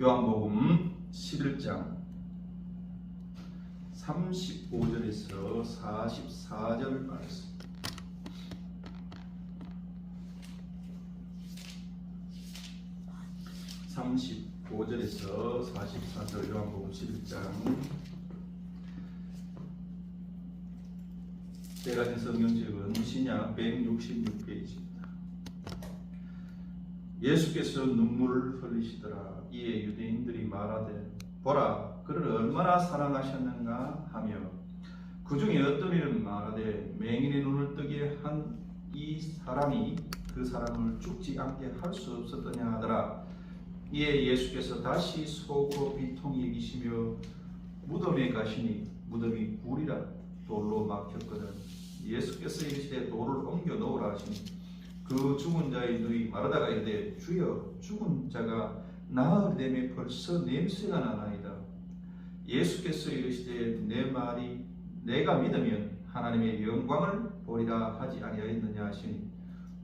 요한복음 11장 35절에서 44절 말씀. (35절에서 44절) 요한복음 11장. 대가진 성경책은 신약 166페이지입니다. 예수께서 눈물을 흘리시더라. 이에 유대인들이 말하되 보라 그를 얼마나 사랑하셨는가 하며 그 중에 어떤 이는 말하되 맹인의 눈을 뜨게 한 이 사람이 그 사람을 죽지 않게 할 수 없었더냐 하더라. 이에 예수께서 다시 속으로 비통히 여기시며 무덤에 가시니 무덤이 굴이라 돌로 막혔거든. 예수께서 이르시되 돌을 옮겨 놓으라 하시니 그 죽은 자의 눈이 마르다가 이르되 주여 죽은 자가 나으리되매 벌써 냄새가 나나이다. 예수께서 이르시되 내 말이 내가 믿으면 하나님의 영광을 보리라 하지 아니하였느냐 하시니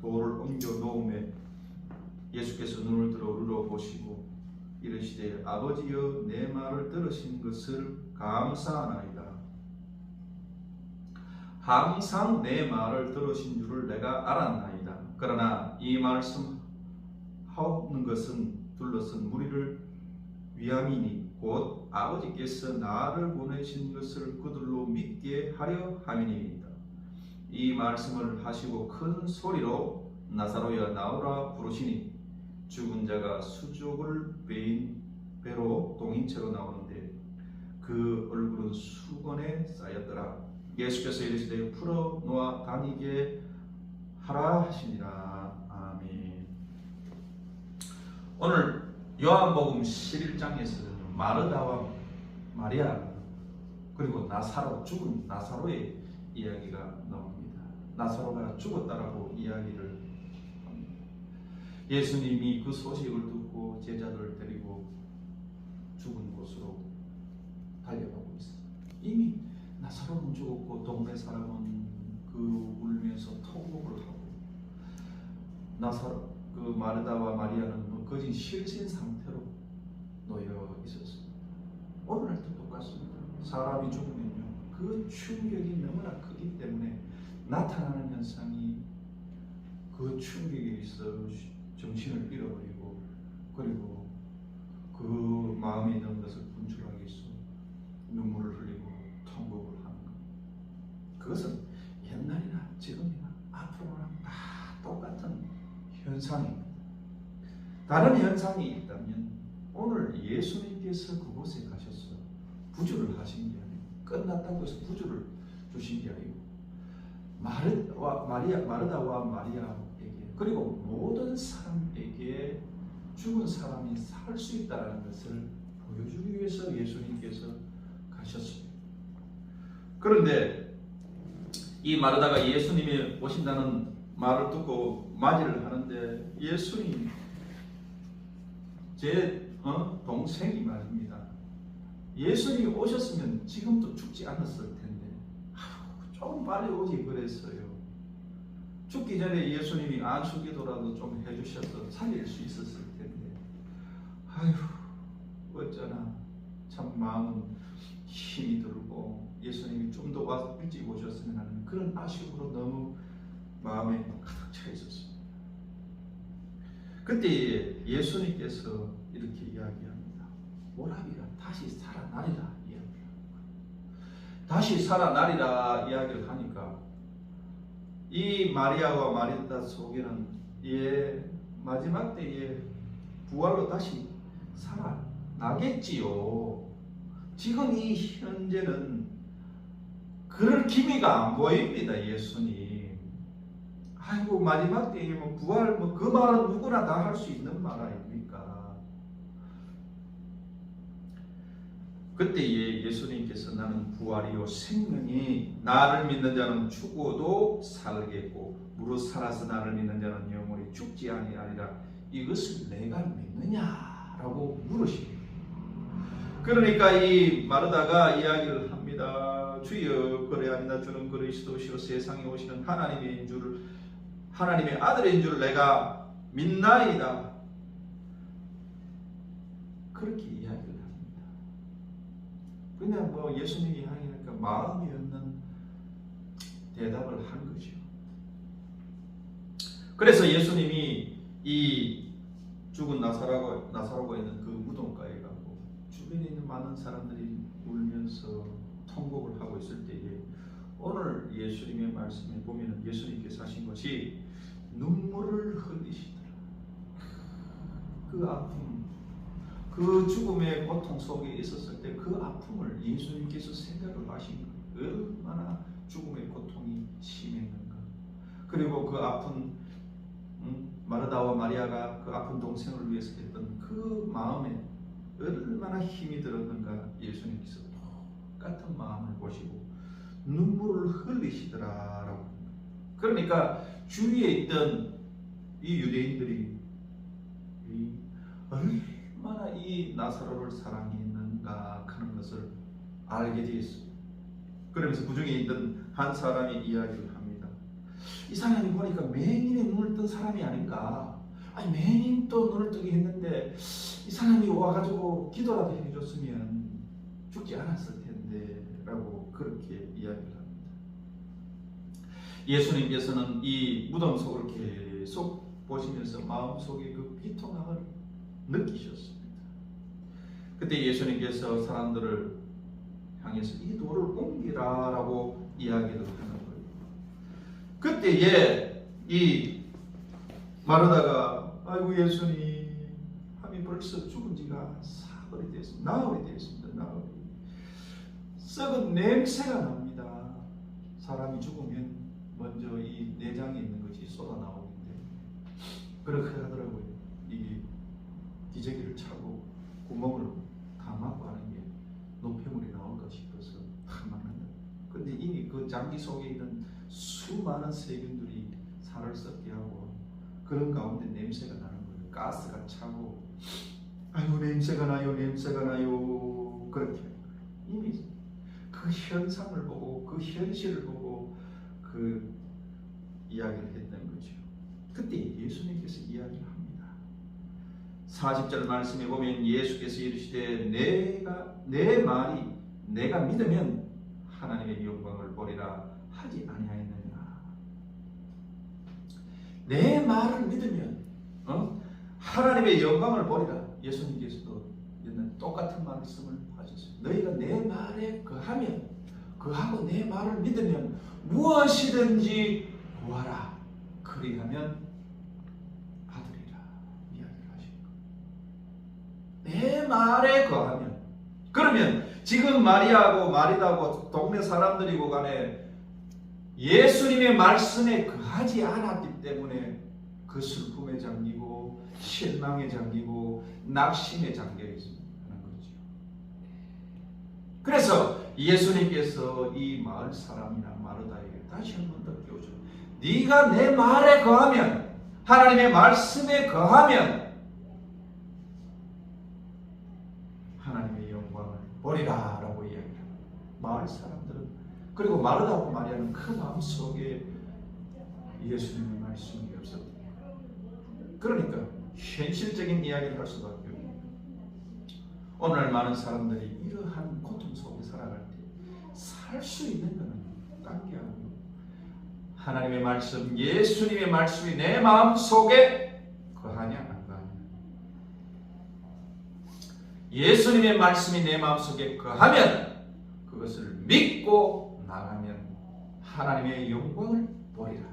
돌을 옮겨 놓음에 예수께서 눈을 들어 우러보시고 이르시되 아버지여 내 말을 들으신 것을 감사하나이다. 항상 내 말을 들으신 줄을 내가 알았나이다. 그러나 이 말씀 하옵는 것은 둘러선 무리를 위함이니 곧 아버지께서 나를 보내신 것을 그들로 믿게 하려 함이니이다. 이 말씀을 하시고 큰 소리로 나사로야 나오라 부르시니 죽은 자가 수족을 베인 배로 동인체로 나오는데 그 얼굴은 수건에 쌓였더라. 예수께서 이르시되 풀어 놓아 다니게 하라 하시니라. 아멘. 오늘 요한복음 11장에서는 마르다와 마리아 그리고 나사로, 죽은 나사로의 이야기가 나옵니다. 나사로가 죽었다라고 이야기를 합니다. 예수님이 그 소식을 듣고 제자들을 데리고 죽은 곳으로 달려가고 있어요. 이미 나사로는 죽었고 동네 사람은 그 울면서 통곡을 하고 그 마르다와 마리아는 거진 실신 상태로 놓여 있었습니다. 오늘날도 똑같습니다. 사람이 죽으면요 그 충격이 너무나 크기 때문에 나타나는 현상이 그 충격에 있어 정신을 잃어버리고 그리고 그 마음에 있는 것을 분출하기 위해서 눈물을 흘리고 통곡을 하는 것. 그것은 옛날이나 지금이나 앞으로나 다 똑같은 현상입니다. 다른 현상이 있다면 오늘 예수님께서 그곳에 가셔서 부주를 하신 게 아니고 끝났다고 해서 부주를 주신 게 아니고 마르다와 마리아에게 그리고 모든 사람에게 죽은 사람이 살 수 있다는 것을 보여주기 위해서 예수님께서 가셨습니다. 그런데 이 마르다가 예수님이 오신다는 말을 듣고 맞이를 하는데 예수님 제 동생이 말입니다. 예수님이 오셨으면 지금도 죽지 않았을 텐데 좀 빨리 오지 그랬어요. 죽기 전에 예수님이 안수기도라도 좀 해주셔서 살릴 수 있었을 텐데 어쩌나 참 마음은 힘이 들고 예수님이 좀 더 와서 일찍 오셨으면 하는 그런 아쉬움으로 너무 마음에 가득 차 있었습니다. 그때 예수님께서 이렇게 이야기합니다. 오라비가 다시 살아나리라 이야기합니다. 다시 살아나리라 이야기를 하니까 이 마리아와 마르다 속에는 마지막 때에 부활로 다시 살아나겠지요. 지금 이 현재는 그럴 기미가 안 보입니다. 예수님 마지막 때에 부활 그 말은 누구나 다 할 수 있는 말 아닙니까? 그때에 예수님께서 나는 부활이요 생명이 나를 믿는 자는 죽어도 살겠고 무릇 살아서 나를 믿는 자는 영원히 죽지 아니하리라. 이것을 내가 믿느냐라고 물으십니다. 그러니까 이 마르다가 이야기를 합니다. 주여 그래 아니다. 주는 그리스도시요 세상에 오시는 하나님의 아들인 줄 내가 믿나이다. 그렇게 이야기를 합니다. 그냥 뭐 예수님이 하니까 마음이 없는 대답을 한 거죠. 그래서 예수님이 이 죽은 나사로가 있는 그 무덤가에 가고 주변에 있는 많은 사람들이 울면서 통곡을 하고 있을 때에 오늘 예수님의 말씀에 보면 예수님께서 하신 것이 눈물을 흘리시더라. 그 아픔, 그 죽음의 고통 속에 있었을 때 그 아픔을 예수님께서 생각을 하신 거예요. 얼마나 죽음의 고통이 심했는가. 그리고 그 아픈 마르다와 마리아가 그 아픈 동생을 위해서 했던 그 마음에 얼마나 힘이 들었는가. 예수님께서 똑같은 마음을 보시고 눈물을 흘리시더라라고. 그러니까 주위에 있던 이 유대인들이 얼마나 이 나사로를 사랑했는가 하는 것을 알게 되었습니다. 그러면서 그 중에 있던 한 사람이 이야기를 합니다. 이 사람이 보니까 맹인의 눈을 뜬 사람이 아닌가. 아니 맹인도 눈을 뜨게 했는데 이 사람이 와가지고 기도라도 해줬으면 죽지 않았을 텐데 라고 그렇게 이야기를 합니다. 예수님께서는 이 무덤 속을 계속 보시면서 마음속에 그 비통함을 느끼셨습니다. 그때 예수님께서 사람들을 향해서 이 돌을 옮기라 라고 이야기를 하는 거예요. 그때에 이 마르다가 아이고 예수님 함이 벌써 죽은 지가 사흘이 됐습니다. 나흘이 됐습니다. 나흘이. 썩은 냄새가 납니다. 사람이 죽으면 먼저 이 내장에 있는 것이 쏟아 나오는데 그렇게 하더라고요. 이게 기저귀를 차고 구멍을 다 막고 하는 게 노폐물이 나올까 싶어서 다 막는다. 근데 이미 그 장기 속에 있는 수많은 세균들이 살을 썩게 하고 그런 가운데 냄새가 나는 거예요. 가스가 차고 아이고 냄새가 나요 냄새가 나요 그렇게 이미 그 현상을 보고 그 현실을 보고 그 이야기를 했던 거죠. 그때 예수님께서 이야기를 합니다. 40절 말씀에 보면 예수께서 이르시되 내 말이 내가 믿으면 하나님의 영광을 보리라 하지 아니하였느냐. 내 말을 믿으면 하나님의 영광을 보리라. 예수님께서도 옛날 똑같은 말씀을 하셨어요. 너희가 내 말에 그하고 내 말을 믿으면 무엇이든지 구하라. 그리하면 받으리라. 이야기를 하신 거예요. 내 말에 거하면. 그러면 지금 마리아하고 마리다하고 동네 사람들이고 간에 예수님의 말씀에 거하지 않았기 때문에 그 슬픔에 잠기고 실망에 잠기고 낙심에 잠겨 있는 거죠. 그래서 예수님께서 이 마을 사람이나 마르다에게 다시 한번 더 깨우쳐. 네가 내 말에 거하면, 하나님의 말씀에 거하면 하나님의 영광을 보리라 라고 이야기합니다. 마을 사람들은, 그리고 마르다하고 마리아는 그 마음속에 예수님의 말씀이 없었다. 그러니까 현실적인 이야기를 할 수밖에 없습니다. 오늘날 많은 사람들이 이러한 고통 속에 살아갈 때 살 수 있는 것은 딴 게 아니고 하나님의 말씀, 예수님의 말씀이 내 마음 속에 거하냐 안 거하냐. 예수님의 말씀이 내 마음 속에 거하면 그것을 믿고 나가면 하나님의 영광을 보리라.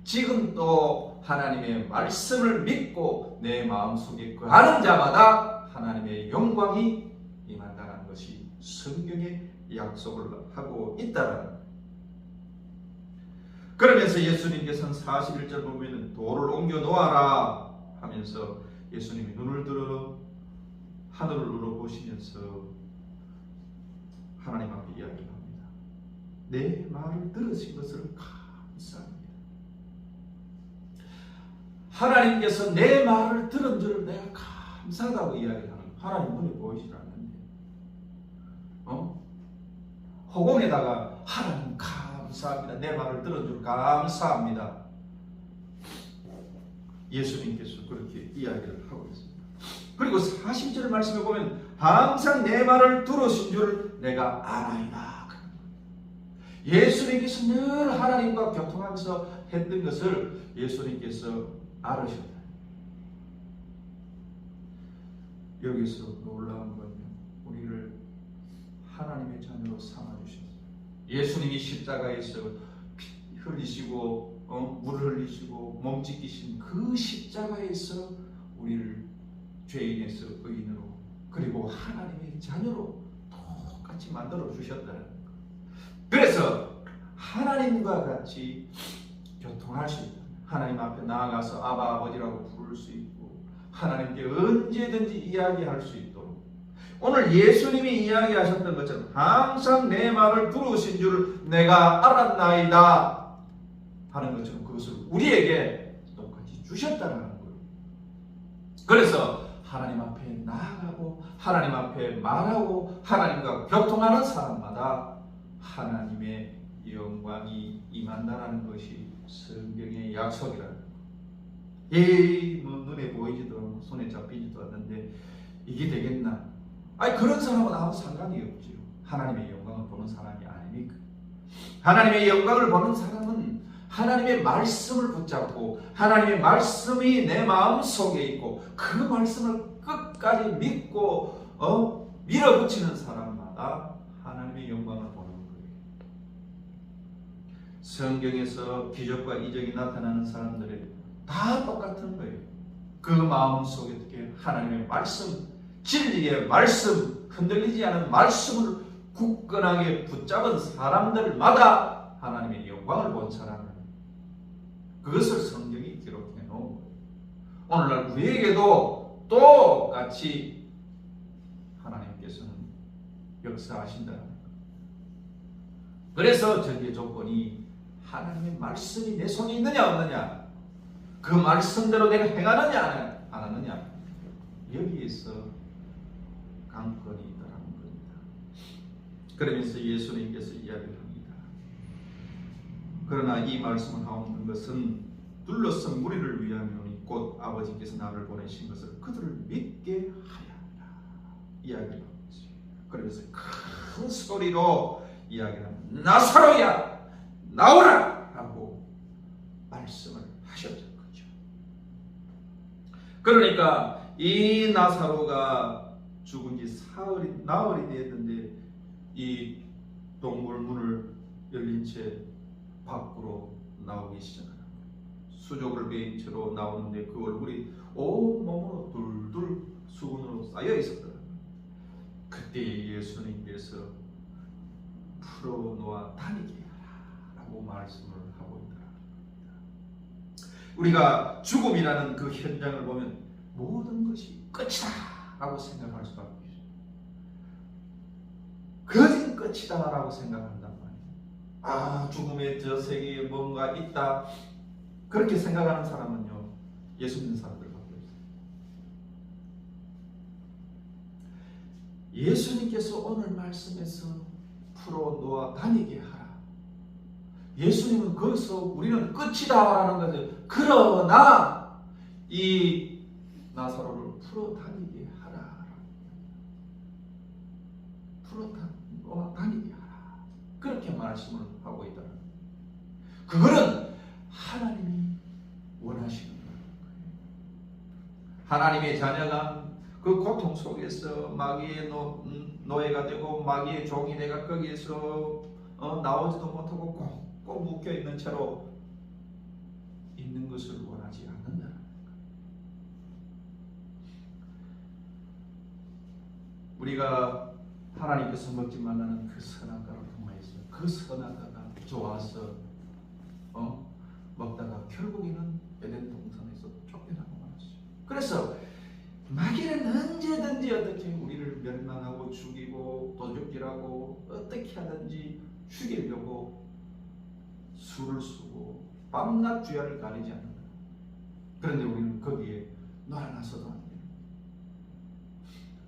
지금 또 하나님의 말씀을 믿고 내 마음속에 거하는 자마다 하나님의 영광이 임한다는 것이 성경에 약속을 하고 있다는. 그러면서 예수님께서는 41절 보면 돌을 옮겨 놓아라 하면서 예수님이 눈을 들어 하늘을 우러보시면서 하나님 앞에 이야기합니다. 내 말을 들으신 것을 감사합니다. 하나님께서 내 말을 들은 줄을 내가 감사하다고 이야기하는 거예요. 하나님 눈에 보이질 않는데 허공에다가 하나님 감사합니다. 내 말을 들은 줄 감사합니다. 예수님께서 그렇게 이야기를 하고 있습니다. 그리고 40절 말씀에 보면 항상 내 말을 들으신 줄 내가 알아이다. 예수님께서 늘 하나님과 교통하면서 했던 것을 예수님께서 알으셨다. 여기서 놀라운 건요, 우리를 하나님의 자녀로 삼아주셨어요. 예수님이 십자가에서 피 흘리시고 물 흘리시고 몸 찢기신 그 십자가에서 우리를 죄인에서 의인으로, 그리고 하나님의 자녀로 똑같이 만들어 주셨다는 것. 그래서 하나님과 같이 교통할 수 있다. 하나님 앞에 나아가서 아바 아버지라고 부를 수 있고 하나님께 언제든지 이야기할 수 있도록, 오늘 예수님이 이야기하셨던 것처럼 항상 내 말을 들으신 줄 내가 알았나이다 하는 것처럼 그것을 우리에게 똑같이 주셨다는 거예요. 그래서 하나님 앞에 나아가고 하나님 앞에 말하고 하나님과 교통하는 사람마다 하나님의 영광이 임한다는 것이 성경의 약속이라는 거예요. 뭐 눈에 보이지도 않고 손에 잡히지도 않는데 이게 되겠나? 아니, 그런 사람은 아무 상관이 없지요. 하나님의 영광을 보는 사람이 아니니까. 하나님의 영광을 보는 사람은 하나님의 말씀을 붙잡고 하나님의 말씀이 내 마음 속에 있고 그 말씀을 끝까지 믿고 밀어붙이는 사람마다 하나님의 영광을 보는 거예요. 성경에서 기적과 이적이 나타나는 사람들이 다 똑같은 거예요. 그 마음 속에 어떻게 하나님의 말씀, 진리의 말씀, 흔들리지 않은 말씀을 굳건하게 붙잡은 사람들마다 하나님의 영광을 본 사람을, 그것을 성경이 기록해 놓은 거예요. 오늘날 우리에게도 똑같이 하나님께서는 역사하신다는 거예요. 그래서 저기의 조건이 하나님의 말씀이 내 손에 있느냐 없느냐, 그 말씀대로 내가 행하느냐 안 하느냐, 여기에서 관건이 있다는 겁니다. 그러면서 예수님께서 이야기를 합니다. 그러나 이 말씀을 하옵는 것은 둘러선 무리를 위함이오니 곧 아버지께서 나를 보내신 것을 그들을 믿게 하였다 이야기를 하고 있습니다. 그러면서 큰 소리로 이야기를 합니다. 나사로야 나오라 라고 말씀을 하셨던 거죠. 그러니까 이 나사로가 죽은 지 나흘이 되었는데 이 동굴 문을 열린 채 밖으로 나오기 시작합니다. 수족을 베인 채로 나오는데 그 얼굴이 온몸으로 둘둘 수건으로 쌓여 있었더라고요. 그때 예수님께서 풀어놓아 다니게 하라 라고 말씀을 하고 있더라고요. 우리가 죽음이라는 그 현장을 보면 모든 것이 끝이다 라고 생각할 수밖에 없어요. 거진 끝이다 라고 생각한단 말이에요. 죽음의 저 세계에 뭔가 있다, 그렇게 생각하는 사람은요, 예수 믿는 사람들밖에 없어요. 예수님께서 오늘 말씀에서 풀어놓아 다니게 하라. 예수님은 거기서 우리는 끝이다 라는 것을, 그러나 이 나사로를 풀어 다니게 하라. 풀어 다니게 하라. 그렇게 말씀을 하고 있다는 거예요. 그거는 하나님이 원하시는 거예요. 하나님의 자녀가 그 고통 속에서 마귀의 노예가 되고 마귀의 종이 되가 거기에서 나오지도 못하고 꼭 묶여 있는 채로 있는 것을 원하지 않는다는 거예요. 우리가 하나님께서 먹지 말라는 그 선악과를 통해서 그 선악과가 좋아서 먹다가 결국에는 에덴 동산에서 쫓겨나고 말았어요. 그래서 마귀는 언제든지 어떻게 우리를 멸망하고 죽이고 도둑질하고 어떻게 하든지 죽이려고 수를 쓰고 밤낮 주야를 가리지 않는다. 그런데 우리는 거기에 놀아나서도 안 돼요.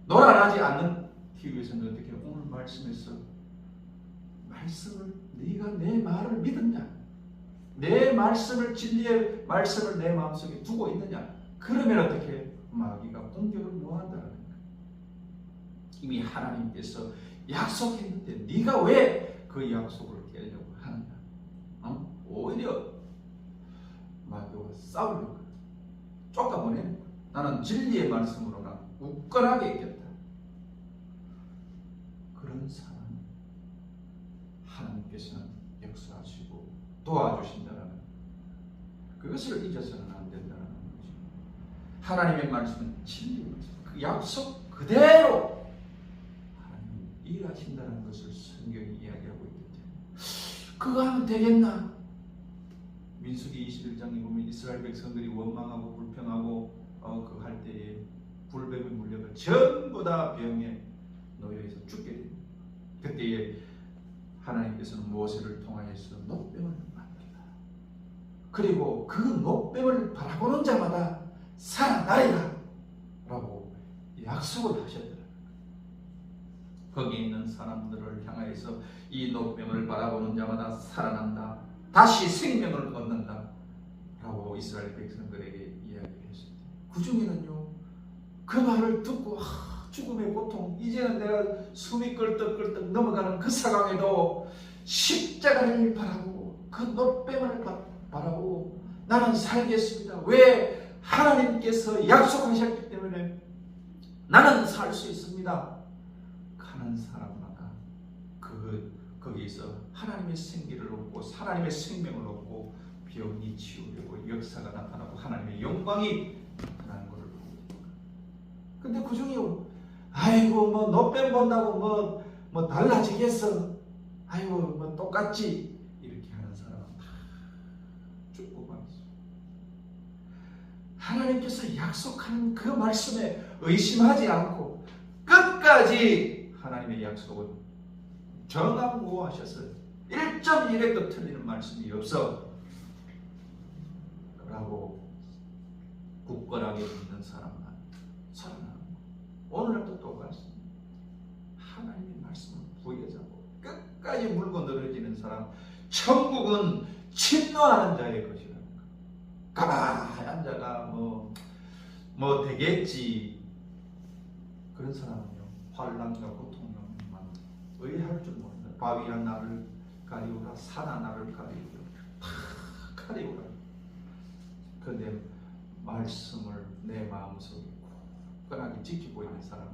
놀아나지 않는 위해서는 어떻게 오늘 말씀에서 말씀을, 네가 내 말을 믿었냐, 내 말씀을, 진리의 말씀을 내 마음속에 두고 있느냐, 그러면 어떻게 마귀가 공격을 못한다는 거예요. 이미 하나님께서 약속했는데 네가 왜 그 약속을 깨려고 하느냐? 오히려 마귀와 싸우려고 쫓아보내는 거예요. 나는 진리의 말씀으로는 굳건하게 있겠다. 그런 사람 하나님께서는 역사하시고 도와주신다는 그것을 잊어서는 안 된다는 거죠. 하나님의 말씀은 진리입니다. 그 약속 그대로 하나님이 일하신다는 것을 성경이 이야기하고 있기 때문에 그거 하면 되겠나? 민수기 21장에 보면 이스라엘 백성들이 원망하고 불평하고 그 할 때에 불뱀에 물려가 전부 다 병에 놓여서 죽게 됩니다. 그때에 하나님께서는 모세를 통하여서 노뱀을 만들다. 그리고 그 노뱀을 바라보는 자마다 살아나리라 라고 약속을 하셨더라고요. 거기 있는 사람들을 향하여서 이 노뱀을 바라보는 자마다 살아난다. 다시 생명을 얻는다 라고 이스라엘 백성들에게 이야기를 했을 때 그 중에는요 그 말을 듣고 죽음의 고통, 이제는 내가 숨이 껄떡껄떡 넘어가는 그 상황에도 십자가를 바라보고 그 노뱀을 바라보고 나는 살겠습니다. 왜? 하나님께서 약속하셨기 때문에 나는 살 수 있습니다. 가는 사람마다 거기서 하나님의 생기를 얻고 하나님의 생명을 얻고 병이 치유되고 역사가 나타나고 하나님의 영광이 나타나는 것을 보고 있습니다. 근데 그 중에 아이고 뭐 노뱀 본다고 뭐 달라지겠어. 아이고 뭐 똑같지. 이렇게 하는 사람은 다 죽고 말았어. 하나님께서 약속하는 그 말씀에 의심하지 않고 끝까지 하나님의 약속은 정확무하셨어요. 1.1획도 틀리는 말씀이 없어 라고 굳건하게 믿는 사람만 살아나는 거예요. 오늘날도 똑같습니다. 하나님의 말씀을 부여잡고 끝까지 물고 늘어지는 사람, 천국은 침노하는 자의 것이라는 거예요. 가만히 앉아가 뭐 되겠지. 그런 사람은요 환난과 고통만 의할 줄 모른다. 바위야 나를 가리우라, 산아 나를 가리우라, 다 가리우라. 그런데 말씀을 내 마음속에 굳건하게 지키고 있는 사람은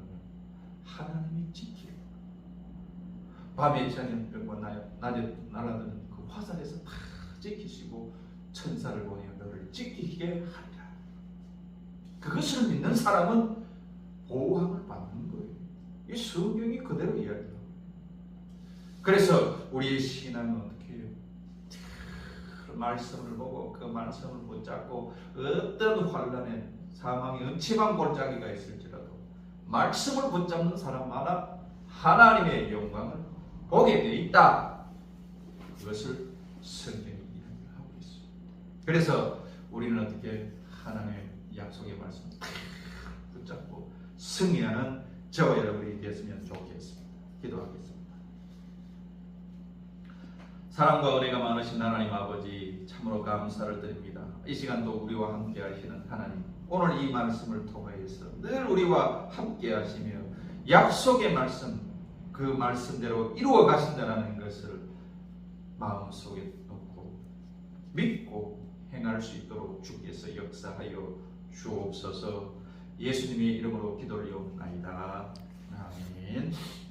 하나님이 지키고 밤에 저녁병과 낮에 날아드는 그 화살에서 다 지키시고 천사를 보내어 너를 지키게 하리라. 그것을 믿는 사람은 보호함을 받는 거예요. 이 성경이 그대로 이야기해요. 그래서 우리의 신앙은 어떻게 해요? 말씀을 보고 그 말씀을 붙잡고 어떤 환난에 사망의 음침한 골짜기가 있을지라도 말씀을 붙잡는 사람마다 하나님의 영광을 보게 돼 있다. 이것을 성경이 이야기하고 있어요. 그래서 우리는 어떻게 하나님의 약속의 말씀을 붙잡고 승리하는 저와 여러분이 되었으면 좋겠습니다. 기도하겠습니다. 사랑과 은혜가 많으신 하나님 아버지, 참으로 감사를 드립니다. 이 시간도 우리와 함께 하시는 하나님, 오늘 이 말씀을 통하여서 늘 우리와 함께 하시며 약속의 말씀, 그 말씀대로 이루어 가신다는 것을 마음속에 놓고 믿고 행할 수 있도록 주께서 역사하여 주옵소서. 예수님의 이름으로 기도를